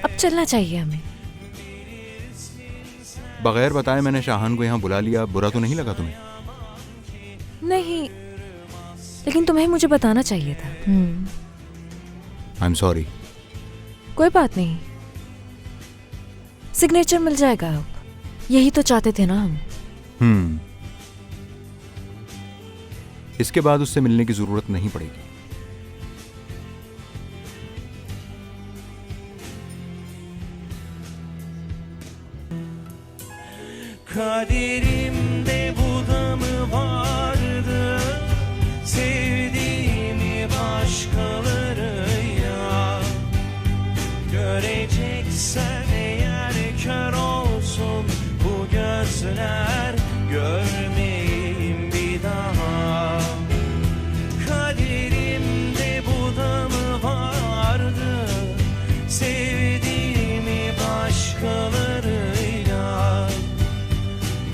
अब चलना चाहिए हमें। बगैर बताए मैंने शाहान को यहाँ बुला लिया, बुरा तो नहीं लगा तुम्हें? नहीं, लेकिन तुम्हें मुझे बताना चाहिए था। I am sorry. कोई बात नहीं, सिग्नेचर मिल जाएगा अब। यही तो चाहते थे ना हम। इसके बाद उससे मिलने की जरूरत नहीं पड़ेगी। Kaderimde bu da mı vardı? Sevdiğimi başkalarıyla göreceksen eğer kör olsun bu gözler, görmeyeyim bir daha. Kaderimde bu da mı vardı? Sevdiğimi başkalarıyla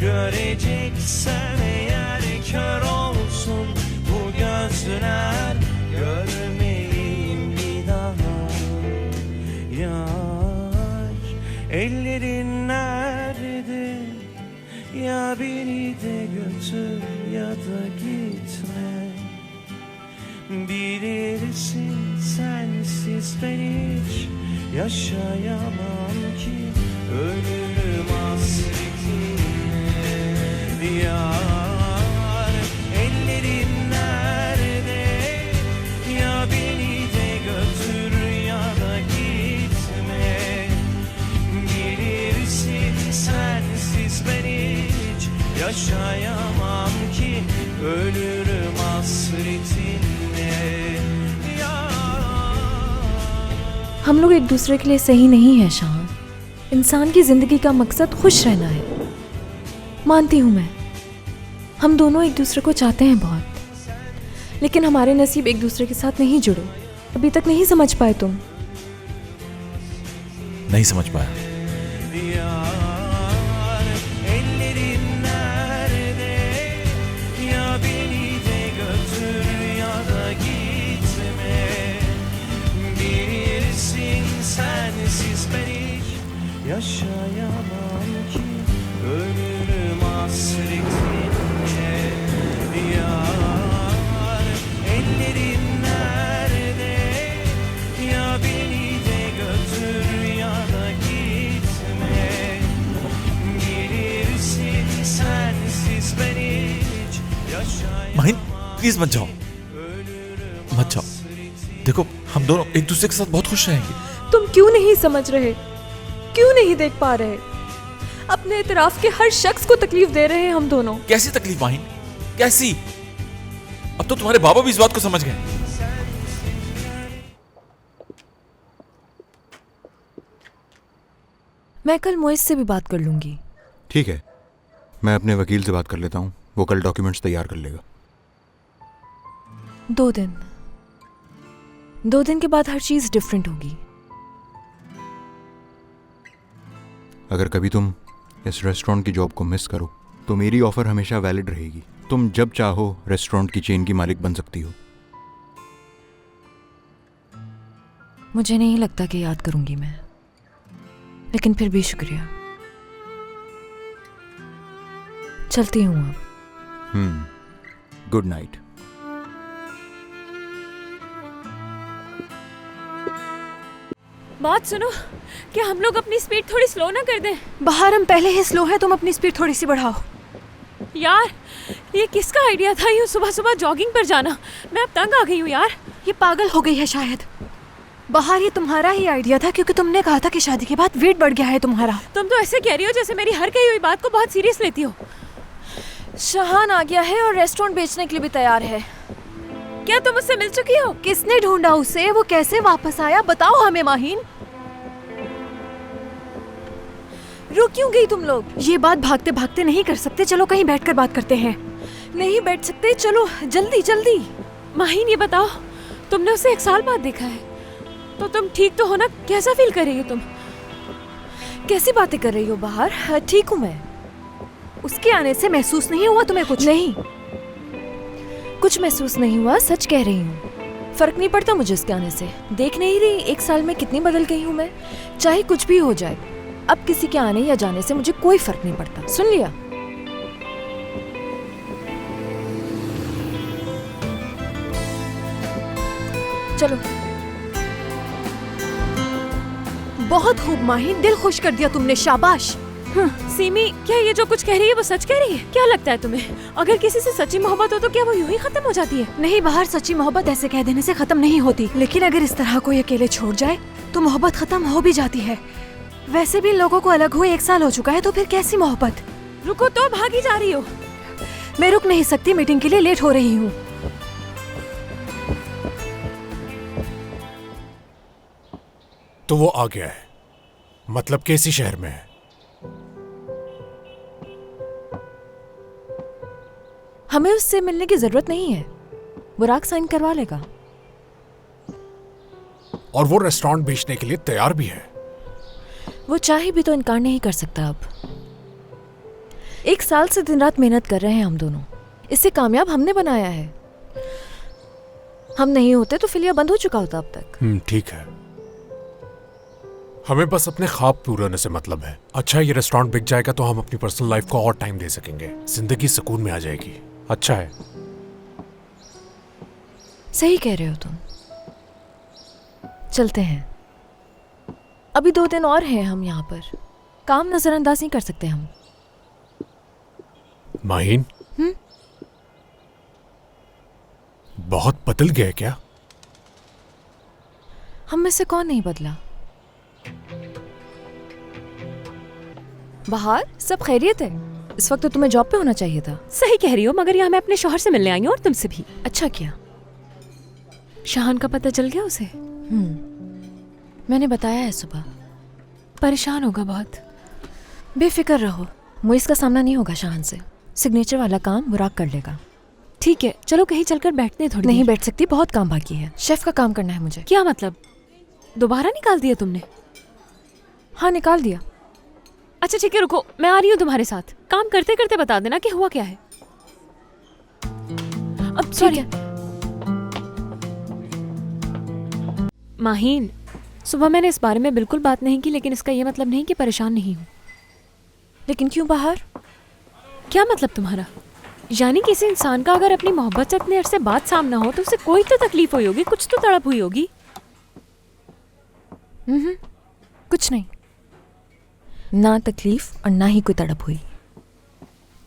göreceksen eğer kör olsun bu gözler, görmeyeyim bir daha. Yar, ellerin nerede? Ya beni de götür ya da gitme. Bilirsin sensiz ben hiç yaşayamam ki, ölürüm hasretine. Yar, ellerin nerede? Ya beni de götür ya da gitme. Bilirsin sensiz ben hiç yaşayamam ki, ölürüm hasretine. हम लोग एक दूसरे के लिए सही नहीं है शान। इंसान की जिंदगी का मकसद खुश रहना है। मानती हूँ मैं, हम दोनों एक दूसरे को चाहते हैं बहुत, लेकिन हमारे नसीब एक दूसरे के साथ नहीं जुड़े। अभी तक नहीं समझ पाए तुम। नहीं समझ पाया। Yar, ellerin nerede? Ya beni de götür ya da gitme. Bilirsin sensiz ben hiç yaşayamam ki, ölürüm hasretine. Yar, ellerin nerede? Ya beni de götür ya da gitme. Bilirsin sensiz ben hiç Mahin yaşayamam, please मत जाओ, ölürüm मत जाओ। देखो हम दोनों एक दूसरे के साथ बहुत खुश रहेंगे। तुम क्यों नहीं समझ रहे? क्यों नहीं देख पा रहे? अपने इतराफ के हर शख्स को तकलीफ दे रहे हैं हम दोनों। कैसी तकलीफ माहिन, कैसी? अब तो तुम्हारे बाबा भी इस बात को समझ गए। मैं कल मोइज से भी बात कर लूंगी। ठीक है, मैं अपने वकील से बात कर लेता हूँ, वो कल डॉक्यूमेंट्स तैयार कर लेगा। 2 दिन के बाद हर चीज डिफरेंट होगी। अगर कभी तुम इस रेस्टोरेंट की जॉब को मिस करो तो मेरी ऑफर हमेशा वैलिड रहेगी। तुम जब चाहो रेस्टोरेंट की चेन की मालिक बन सकती हो। मुझे नहीं लगता कि याद करूंगी मैं, लेकिन फिर भी शुक्रिया। चलती हूँ अब। Good night. बात सुनो, क्या हम लोग अपनी स्पीड थोड़ी स्लो ना कर दें? बाहर हम पहले ही स्लो है, तुम अपनी स्पीड थोड़ी सी बढ़ाओ। यार, ये किसका आइडिया था यूँ सुबह सुबह जॉगिंग पर जाना? मैं अब तंग आ गई हूँ यार। ये पागल हो गई है शायद। बाहर ये तुम्हारा ही आइडिया था, क्योंकि तुमने कहा था कि शादी के बाद वेट बढ़ गया है तुम्हारा। तुम तो ऐसे कह रही हो जैसे मेरी हर कही हुई बात को बहुत सीरियस लेती हो। शाहान आ गया है और रेस्टोरेंट बेचने के लिए भी तैयार है। क्या तुम उससे मिल चुकी हो? किसने ढूंढा उसे? वो कैसे वापस आया? बताओ हमें माहिन। रुक क्यों गई तुम लोग? ये बात भागते भागते नहीं कर सकते, चलो कहीं बैठकर बात करते हैं। नहीं बैठ सकते, चलो जल्दी जल्दी। माहिन ये बताओ, तुमने उसे 1 साल बाद देखा है तो तुम ठीक तो हो ना? कैसा फील कर रही हो तुम? कैसी बातें कर रही हो बाहर? ठीक हूँ मैं। उसके आने से महसूस नहीं हुआ तुम्हें कुछ? नहीं, कुछ महसूस नहीं हुआ, सच कह रही हूँ। फर्क नहीं पड़ता मुझे इसके आने से। देख नहीं रही 1 साल में कितनी बदल गई हूँ मैं। चाहे कुछ भी हो जाए, अब किसी के आने या जाने से मुझे कोई फर्क नहीं पड़ता। सुन लिया? चलो। बहुत खूब माहिन, दिल खुश कर दिया तुमने, शाबाश। सीमी, क्या ये जो कुछ कह रही है वो सच कह रही है? क्या लगता है तुम्हें, अगर किसी से सच्ची मोहब्बत हो तो क्या वो यूं ही खत्म हो जाती है? नहीं बाहर, सच्ची मोहब्बत ऐसे कह देने से खत्म नहीं होती, लेकिन अगर इस तरह कोई अकेले छोड़ जाए तो मोहब्बत खत्म हो भी जाती है। वैसे भी लोगों को अलग हुए 1 साल हो चुका है, तो फिर कैसी मोहब्बत? रुको तो, भागी जा रही हो। मैं रुक नहीं सकती, मीटिंग के लिए लेट हो रही हूँ। तो वो आ गया है, मतलब कैसी शहर में है? हमें उससे मिलने की जरूरत नहीं है, बुराक साइन करवा लेगा। और वो रेस्टोरेंट बेचने के लिए तैयार भी है। वो चाहे भी तो इनकार नहीं कर सकता। अब 1 साल से दिन रात मेहनत कर रहे हैं हम दोनों, इससे कामयाब हमने बनाया है। हम नहीं होते तो फिलिया बंद हो चुका होता अब तक। ठीक है, हमें बस अपने ख्वाब पूरे होने से मतलब है। अच्छा, ये रेस्टोरेंट बिक जाएगा तो हम अपनी पर्सनल लाइफ को और टाइम दे सकेंगे, जिंदगी सुकून में आ जाएगी। अच्छा है। सही कह रहे हो तुम। चलते हैं, अभी 2 दिन और हैं हम यहाँ पर। काम नजरअंदाज नहीं कर सकते हम। माहिन, बहुत बदल गया क्या? हम में से कौन नहीं बदला? बाहर सब खैरियत है? इस वक्त तो तुम्हें जॉब पे होना चाहिए था। सही कह रही हो, मगर यहाँ मैं अपने शौहर से मिलने आई हूँ और तुमसे भी। अच्छा किया। शाहान का पता चल गया उसे? मैंने बताया है सुबह। परेशान होगा बहुत। बेफिक्र रहो, मुइस का सामना नहीं होगा शाहान से। सिग्नेचर वाला काम बुराक कर लेगा। ठीक है, चलो कहीं चलकर बैठते हैं थोड़ी नहीं देर। बैठ सकती, बहुत काम बाकी है। शेफ का काम करना है मुझे। क्या मतलब, दोबारा निकाल दिया तुमने? हाँ, निकाल दिया। अच्छा ठीक है, रुको, मैं आ रही हूँ तुम्हारे साथ। काम करते करते बता देना कि हुआ क्या है। अब सॉरी माहीन, सुबह मैंने इस बारे में बिल्कुल बात नहीं की, लेकिन इसका ये मतलब नहीं कि परेशान नहीं हूँ। लेकिन क्यों बाहर? क्या मतलब तुम्हारा? यानी किसी इंसान का अगर अपनी मोहब्बत से इतने अरसे बाद सामना हो तो उसे कोई तो तकलीफ हुई होगी, कुछ तो तड़प हुई होगी। कुछ नहीं, ना तकलीफ और ना ही कोई तड़प हुई।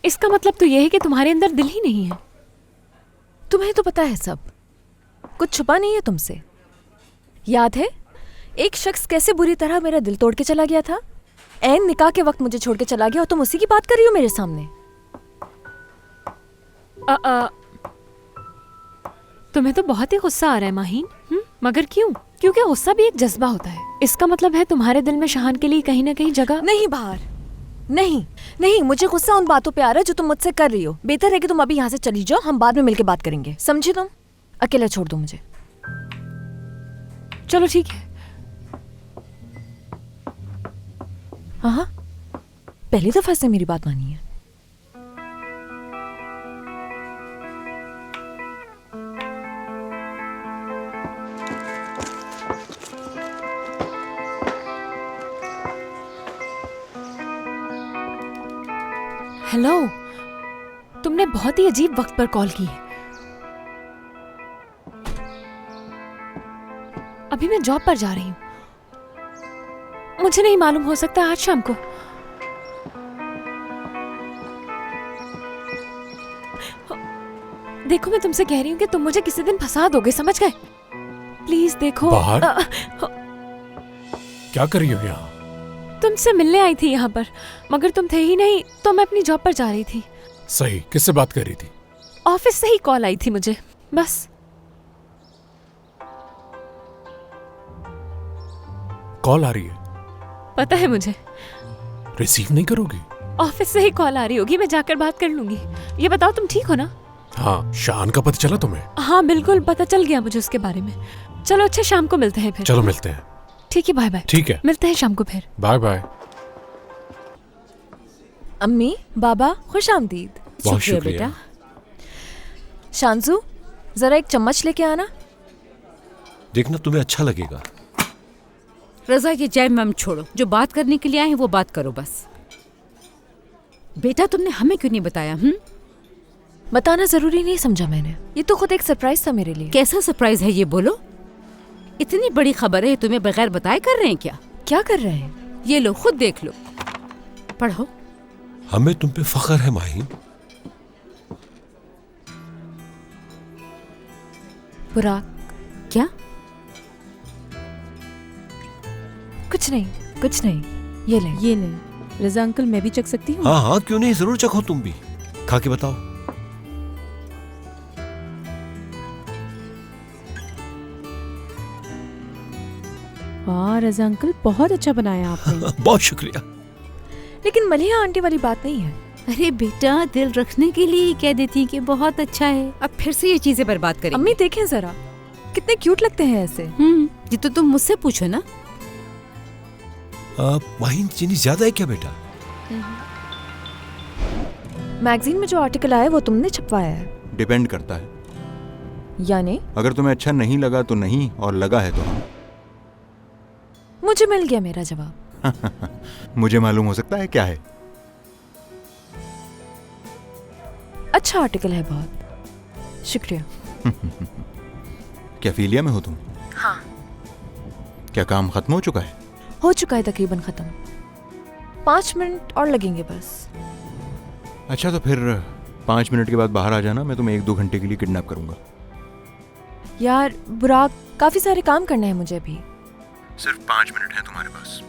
इसका मतलब तो यह है कि तुम्हारे अंदर दिल ही नहीं है। तुम्हें तो पता है सब, कुछ छुपा नहीं है तुमसे। याद है एक शख्स कैसे बुरी तरह मेरा दिल तोड़ के चला गया था? ऐन निकाह के वक्त मुझे छोड़ के चला गया और तुम उसी की बात कर रही हो मेरे सामने। तुम्हें तो बहुत ही गुस्सा आ रहा है माहीन। मगर क्यों? क्योंकि गुस्सा भी एक जज्बा होता है। इसका मतलब है तुम्हारे दिल में शाहान के लिए कहीं ना कहीं जगह नहीं। बाहर नहीं, नहीं, मुझे गुस्सा उन बातों पे आ रहा है जो तुम मुझसे कर रही हो। बेहतर है कि तुम अभी यहाँ से चली जाओ, हम बाद में मिलकर बात करेंगे, समझी तुम? अकेला छोड़ दो मुझे। चलो ठीक है। हाँ, पहली दफा से मेरी बात मानी है। हेलो, तुमने बहुत ही अजीब वक्त पर कॉल की है। अभी मैं जॉब पर जा रही हूँ। मुझे नहीं मालूम, हो सकता है आज शाम को। देखो, मैं तुमसे कह रही हूँ कि तुम मुझे किसी दिन फंसा दोगे, समझ गए? प्लीज देखो। बाहर? क्या कर रही हो यहाँ? तुमसे मिलने आई थी यहाँ पर, मगर तुम थे ही नहीं, तो मैं अपनी जॉब पर जा रही थी। सही, किससे बात कर रही थी? ऑफिस से ही कॉल आई थी मुझे, बस। कॉल आ रही है? पता है मुझे। रिसीव नहीं करोगी? ऑफिस से ही कॉल आ रही होगी, मैं जाकर बात कर लूंगी। ये बताओ, तुम ठीक हो ना? हाँ, शाहान का पता चला तुम्हें? हाँ बिल्कुल, पता चल गया मुझे उसके बारे में। चलो अच्छा, शाम को मिलते हैं फिर। चलो मिलते हैं। ठीक है, बाय बाय। ठीक है, मिलते हैं शाम को फिर। Bye bye. अम्मी, बाबा, खुश आमदीद। बहुत शुक्रिया बेटा। शांजू, जरा एक चम्मच लेके आना। देखना तुम्हें अच्छा लगेगा। रजा, ये चाय मैम छोड़ो, जो बात करने के लिए आए हैं वो बात करो बस। बेटा तुमने हमें क्यों नहीं बताया? बताना जरूरी नहीं समझा मैंने, ये तो खुद एक सरप्राइज था मेरे लिए। कैसा सरप्राइज है ये, बोलो। इतनी बड़ी खबर है, तुम्हें बगैर बताए कर रहे हैं क्या? क्या कर रहे हैं? ये लो, खुद देख लो, पढ़ो। हमें तुम पे फख्र है माहिन। बुराक, क्या? कुछ नहीं, कुछ नहीं, ये ले। ये ले। रजा अंकल, मैं भी चख सकती हूँ? हाँ हाँ, क्यों नहीं, जरूर चखो, तुम भी खा के बताओ। वाह रजा अंकल, बहुत अच्छा बनाया आपने। बहुत शुक्रिया। लेकिन मलिहा आंटी वाली बात नहीं है। अरे बेटा, दिल रखने के लिए ही कह देती कि बहुत अच्छा है। अब फिर से ये चीजें बर्बाद करेंगे। अम्मी देखें जरा, कितने क्यूट लगते हैं ऐसे। ये तो तुम मुझसे पूछो ना। माहिन, चीनी ज्यादा है क्या बेटा? मैगजीन में जो आर्टिकल आया है वो तुमने छपवाया है? डिपेंड करता है। यानी अगर तुम्हें अच्छा नहीं लगा तो नहीं, और लगा है तो हाँ। मुझे मिल गया मेरा जवाब। मुझे मालूम हो सकता है क्या है। अच्छा आर्टिकल है बहुत, शुक्रिया। क्या फीलिया में हो तुम? हाँ। क्या काम खत्म हो चुका है? हो चुका है तकरीबन खत्म। 5 मिनट और लगेंगे बस। अच्छा, तो फिर 5 मिनट के बाद बाहर आ जाना, मैं तुम्हें 1-2 घंटे के लिए किडनैप करूंगा। यार बुराक, काफी सारे काम करने हैं मुझे अभी। सिर्फ 5 मिनट हैं तुम्हारे पास।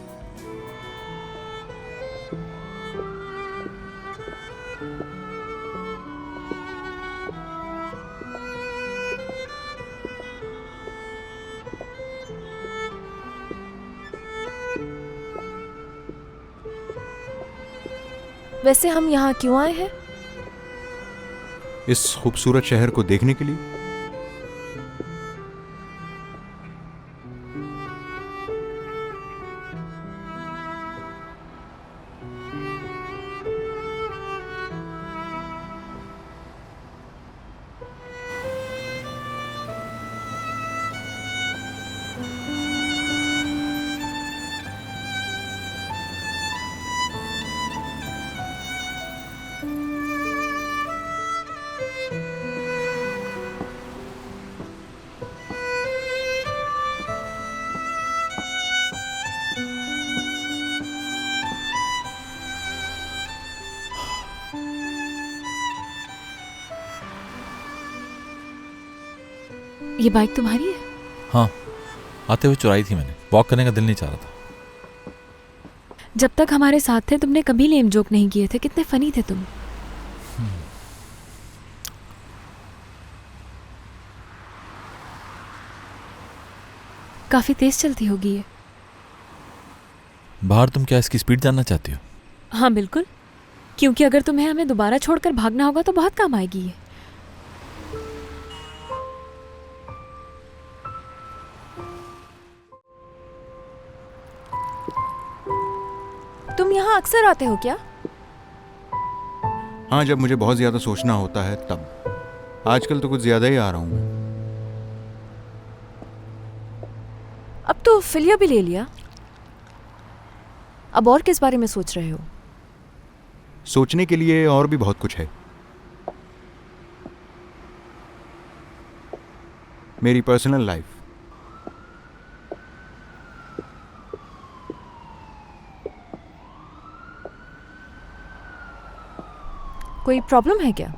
वैसे हम यहाँ क्यों आए हैं? इस खूबसूरत शहर को देखने के लिए। ये बाइक तुम्हारी है? हाँ, आते हुए चुराई थी मैंने, वॉक करने का दिल नहीं चाह रहा था। जब तक हमारे साथ थे तुमने कभी लेम जोक नहीं किए थे, कितने फनी थे तुम। काफी तेज चलती होगी ये। बाहर तुम क्या इसकी स्पीड जानना चाहती हो? हाँ बिल्कुल, क्योंकि अगर तुम्हें हमें दोबारा छोड़कर भागना होगा तो बहुत काम आएगी ये। तुम यहाँ अक्सर आते हो क्या? हाँ, जब मुझे बहुत ज्यादा सोचना होता है तब। आजकल तो कुछ ज्यादा ही आ रहा हूं मैं। अब तो फिलिया भी ले लिया, अब और किस बारे में सोच रहे हो? सोचने के लिए और भी बहुत कुछ है। मेरी पर्सनल लाइफ। कोई प्रॉब्लम है क्या?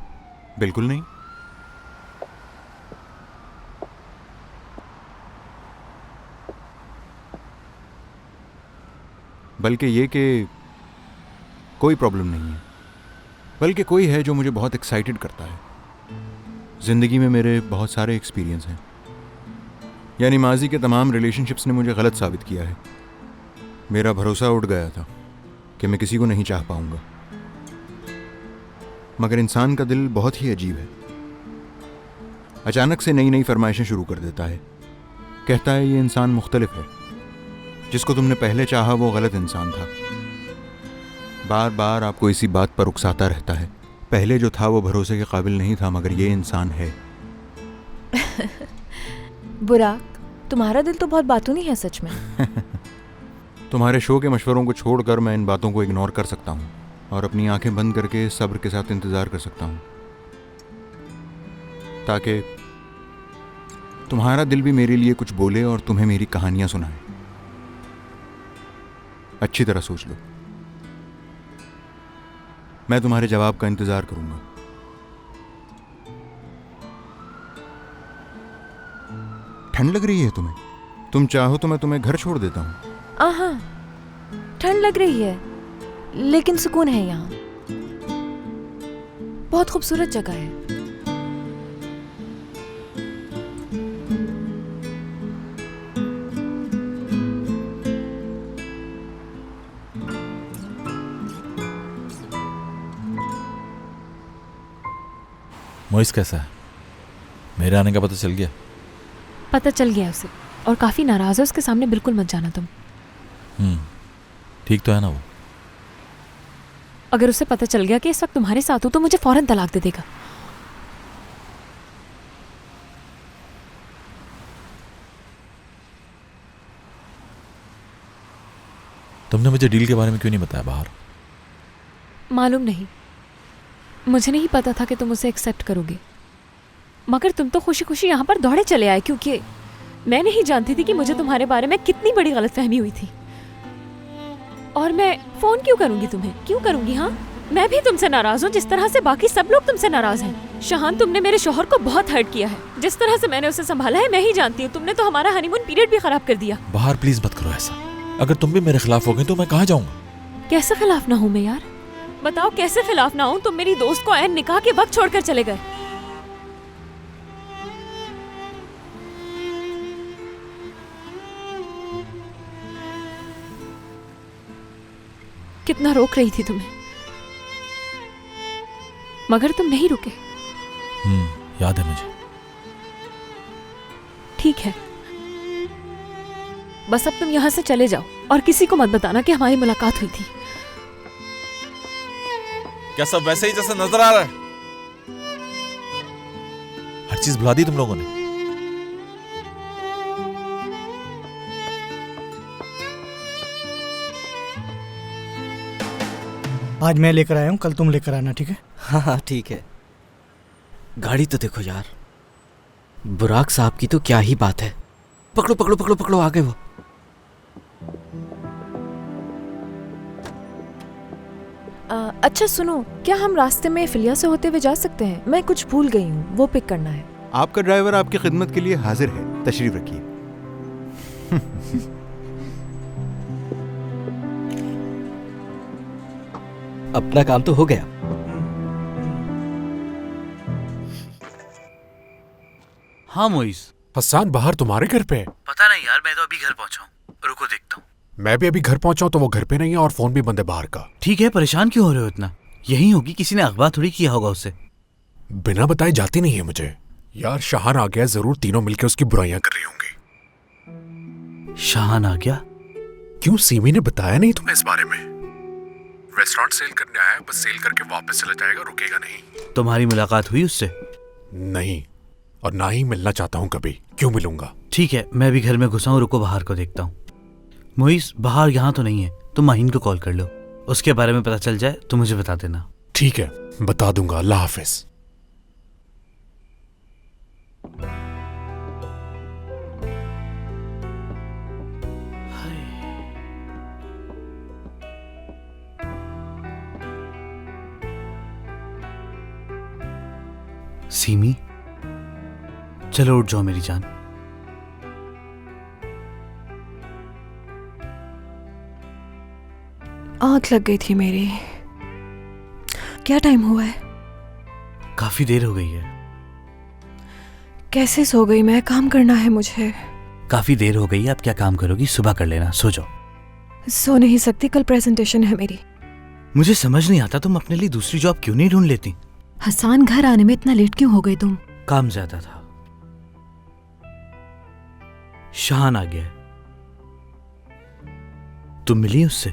बिल्कुल नहीं। बल्कि ये कि कोई प्रॉब्लम नहीं है, बल्कि कोई है जो मुझे बहुत एक्साइटेड करता है। ज़िंदगी में मेरे बहुत सारे एक्सपीरियंस हैं, यानी माजी के तमाम रिलेशनशिप्स ने मुझे गलत साबित किया है। मेरा भरोसा उठ गया था कि मैं किसी को नहीं चाह पाऊंगा, मगर इंसान का दिल बहुत ही अजीब है। अचानक से नई नई फरमाइशें शुरू कर देता है। कहता है ये इंसान मुख्तलिफ है, जिसको तुमने पहले चाहा वो गलत इंसान था। बार बार आपको इसी बात पर उकसाता रहता है, पहले जो था वो भरोसे के काबिल नहीं था, मगर ये इंसान है। बुराक, तुम्हारा दिल तो बहुत बातूनी है सच में। तुम्हारे शो के मशवरों को छोड़कर मैं इन बातों को इग्नोर कर सकता हूँ और अपनी आंखें बंद करके सब्र के साथ इंतज़ार कर सकता हूँ, ताकि तुम्हारा दिल भी मेरे लिए कुछ बोले और तुम्हें मेरी कहानियां सुनाए। अच्छी तरह सोच लो, मैं तुम्हारे जवाब का इंतजार करूंगा। ठंड लग रही है तुम्हें? तुम चाहो तो मैं तुम्हें घर छोड़ देता हूँ। हाँ, ठंड लग रही है लेकिन सुकून है यहाँ। बहुत खूबसूरत जगह है। मोइस कैसा है? मेरे आने का पता चल गया? पता चल गया उसे और काफी नाराज है। उसके सामने बिल्कुल मत जाना तुम। ठीक तो है ना वो? अगर उसे पता चल गया कि इस वक्त तुम्हारे साथ हूं तो मुझे फौरन तलाक दे देगा। तुमने मुझे डील के बारे में क्यों नहीं बताया बाहर? मालूम नहीं, मुझे नहीं पता था कि तुम उसे एक्सेप्ट करोगे, मगर तुम तो खुशी खुशी यहाँ पर दौड़े चले आए क्योंकि मैं नहीं जानती थी कि मुझे तुम्हारे बारे में कितनी बड़ी गलतफहमी हुई थी। और मैं फोन क्यों करूंगी तुम्हें? क्यों करूंगी? हाँ, मैं भी तुमसे नाराज हूँ जिस तरह से बाकी सब लोग तुमसे नाराज हैं। शाहान, तुमने मेरे शौहर को बहुत हर्ट किया है। जिस तरह से मैंने उसे संभाला है मैं ही जानती हूँ। तुमने तो हमारा हनीमून पीरियड भी खराब कर दिया। बाहर प्लीज मत करो ऐसा। अगर तुम भी मेरे खिलाफ हो गई तो मैं कहाँ जाऊंगा? कैसे खिलाफ ना हूँ मैं यार? बताओ कैसे खिलाफ ना हूँ? तुम मेरी दोस्त को ऐन निकाह के वक्त छोड़कर चले गए। कितना रोक रही थी तुम्हें, मगर तुम नहीं रुके। याद है मुझे। ठीक है, बस अब तुम यहाँ से चले जाओ और किसी को मत बताना कि हमारी मुलाकात हुई थी। क्या सब वैसे ही जैसे नजर आ रहा है? हर चीज भुला दी तुम लोगों ने। आज मैं लेकर आया हूँ, कल तुम लेकर आना, ठीक है? हाँ हाँ ठीक है। गाड़ी तो देखो यार, बुराक साहब की तो क्या ही बात है। पकड़ो पकड़ो पकड़ो पकड़ो, आ गए वो। अच्छा सुनो, क्या हम रास्ते में फिलिया से होते हुए जा सकते हैं? मैं कुछ भूल गई हूँ, वो पिक करना है। आपका ड्राइवर आपकी खिदमत के लिए हाजिर है, तशरीफ रखिए। अपना काम तो हो गया। हाँ मोइस। हसन बाहर तुम्हारे घर पे है? पता नहीं यार, मैं तो अभी घर पहुंचा हूँ, रुको देखता हूँ। मैं भी अभी घर पहुंचा हूँ तो वो घर पे नहीं है और फोन भी बंद है बाहर का। ठीक है, परेशान क्यों हो रहे हो इतना? यही होगी, किसी ने अखबार थोड़ी किया होगा उससे। बिना बताए जाती नहीं है मुझे। यार शाहान आ गया, जरूर तीनों मिलकर उसकी बुराइयां कर रही होंगी। शाहान आ गया? क्यों, सीमी ने बताया नहीं तुम्हें इस बारे में? रेस्टोरेंट सेल करने आया, बस सेल करके वापस चला जाएगा, रुकेगा नहीं। तुम्हारी मुलाकात हुई उससे? नहीं, और ना ही मिलना चाहता हूँ कभी। क्यों मिलूंगा? ठीक है, मैं भी घर में घुसा हूँ, रुको बाहर को देखता हूँ। मोइस, बाहर यहाँ तो नहीं है, तुम माहीन को कॉल कर लो, उसके बारे में पता चल जाए तो मुझे बता देना। ठीक है, बता दूंगा। अल्लाह हाफिज। सीमी, चलो उठ जाओ मेरी जान। आंख लग गई थी मेरी। क्या टाइम हुआ है? काफी देर हो गई है। कैसे सो गई मैं? काम करना है मुझे। काफी देर हो गई है, अब क्या काम करोगी? सुबह कर लेना, सो जाओ। सो नहीं सकती, कल प्रेजेंटेशन है मेरी। मुझे समझ नहीं आता तुम अपने लिए दूसरी जॉब क्यों नहीं ढूंढ लेती? हसन, घर आने में इतना लेट क्यों हो गई तुम? काम ज्यादा था। शाहान आ गया। तुम मिली उससे?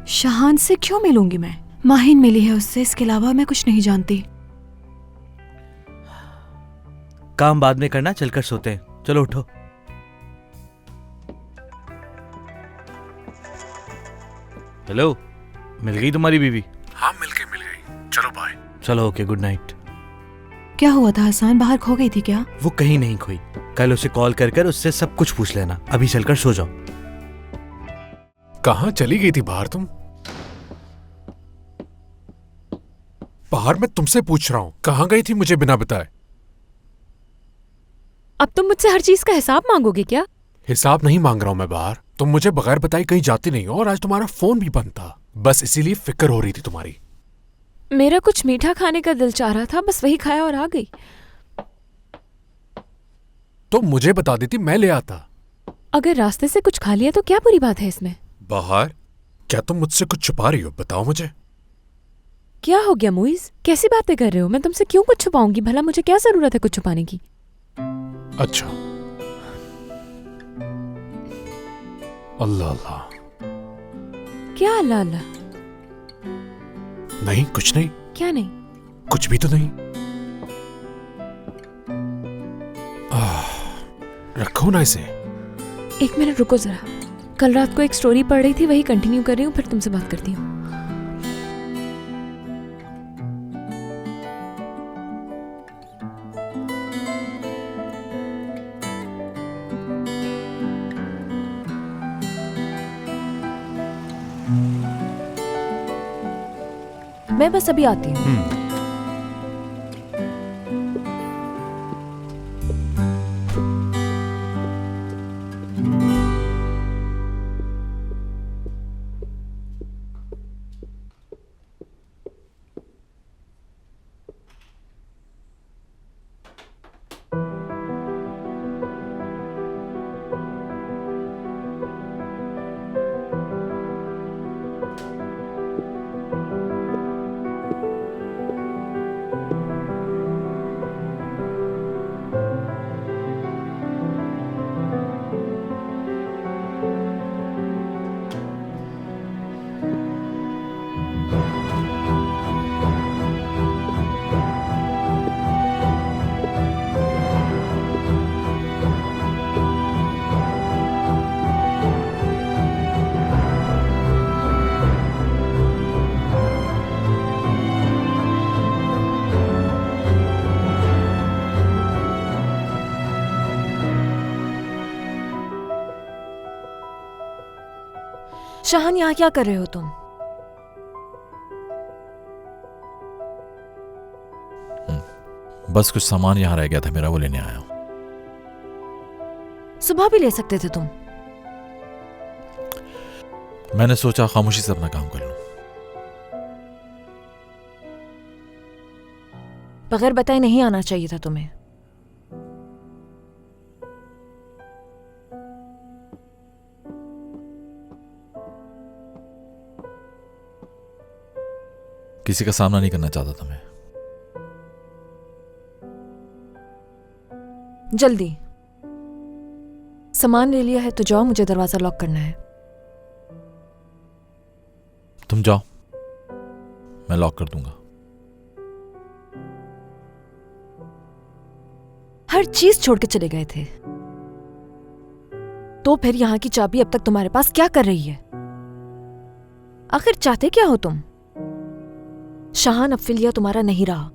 शाहान से क्यों मिलूंगी मैं? माहिन मिली है उससे, इसके अलावा मैं कुछ नहीं जानती। काम बाद में करना, चलकर सोते हैं। चलो उठो। हेलो, मिल गई तुम्हारी बीवी? हाँ मिल गई। चलो बाय। चलो ओके, गुड नाइट। क्या हुआ था हसन, बाहर खो गई थी क्या? वो कहीं नहीं खोई। कल उसे कॉल कर उससे सब कुछ पूछ लेना। अभी चलकर सो जाओ। कहाँ चली गई थी बाहर तुम? बाहर मैं तुमसे पूछ रहा हूँ, कहाँ गई थी मुझे बिना बताए? अब तुम मुझसे हर चीज का हिसाब मांगोगे क्या? हिसाब नहीं मांग रहा हूँ मैं बाहर। तुम मुझे बगैर बताए कहीं जाती नहीं हो और आज तुम्हारा फोन भी बंद था। बस इसीलिए फिक्र हो रही थी तुम्हारी। मेरा कुछ मीठा खाने का दिल चाह रहा था, बस वही खाया और आ गई। तो मुझे बता देती, मैं ले आता। अगर रास्ते से कुछ खा लिया तो क्या बुरी बात है इसमें? बाहर? क्या तुम मुझसे कुछ छुपा रही हो? बताओ मुझे। क्या हो गया मुइज, कैसी बातें कर रहे हो? मैं तुमसे क्यों कुछ छुपाऊंगी? भला मुझे क्या जरूरत है कुछ छुपाने की? अच्छा। अल्लाह अल्लाह। क्या अल्लाह अल्लाह? नहीं कुछ नहीं। क्या नहीं? कुछ भी तो नहीं। रखो ना इसे। एक मिनट रुको जरा। कल रात को एक स्टोरी पढ़ रही थी, वही कंटिन्यू कर रही हूँ, फिर तुमसे बात करती हूँ। मैं बस अभी आती हूँ। शाहान, यहाँ क्या कर रहे हो तुम? बस कुछ सामान यहाँ रह गया था मेरा, वो लेने आया हूं। सुबह भी ले सकते थे तुम। मैंने सोचा खामोशी से अपना काम कर लूं। बगैर बताए नहीं आना चाहिए था तुम्हें। किसी का सामना नहीं करना चाहता था मैं। जल्दी। सामान ले लिया है तो जाओ, मुझे दरवाजा लॉक करना है। तुम जाओ, मैं लॉक कर दूंगा। हर चीज छोड़ के चले गए थे, तो फिर यहाँ की चाबी अब तक तुम्हारे पास क्या कर रही है? आखिर चाहते क्या हो तुम? शाहान अब फिलिया तुम्हारा नहीं रहा।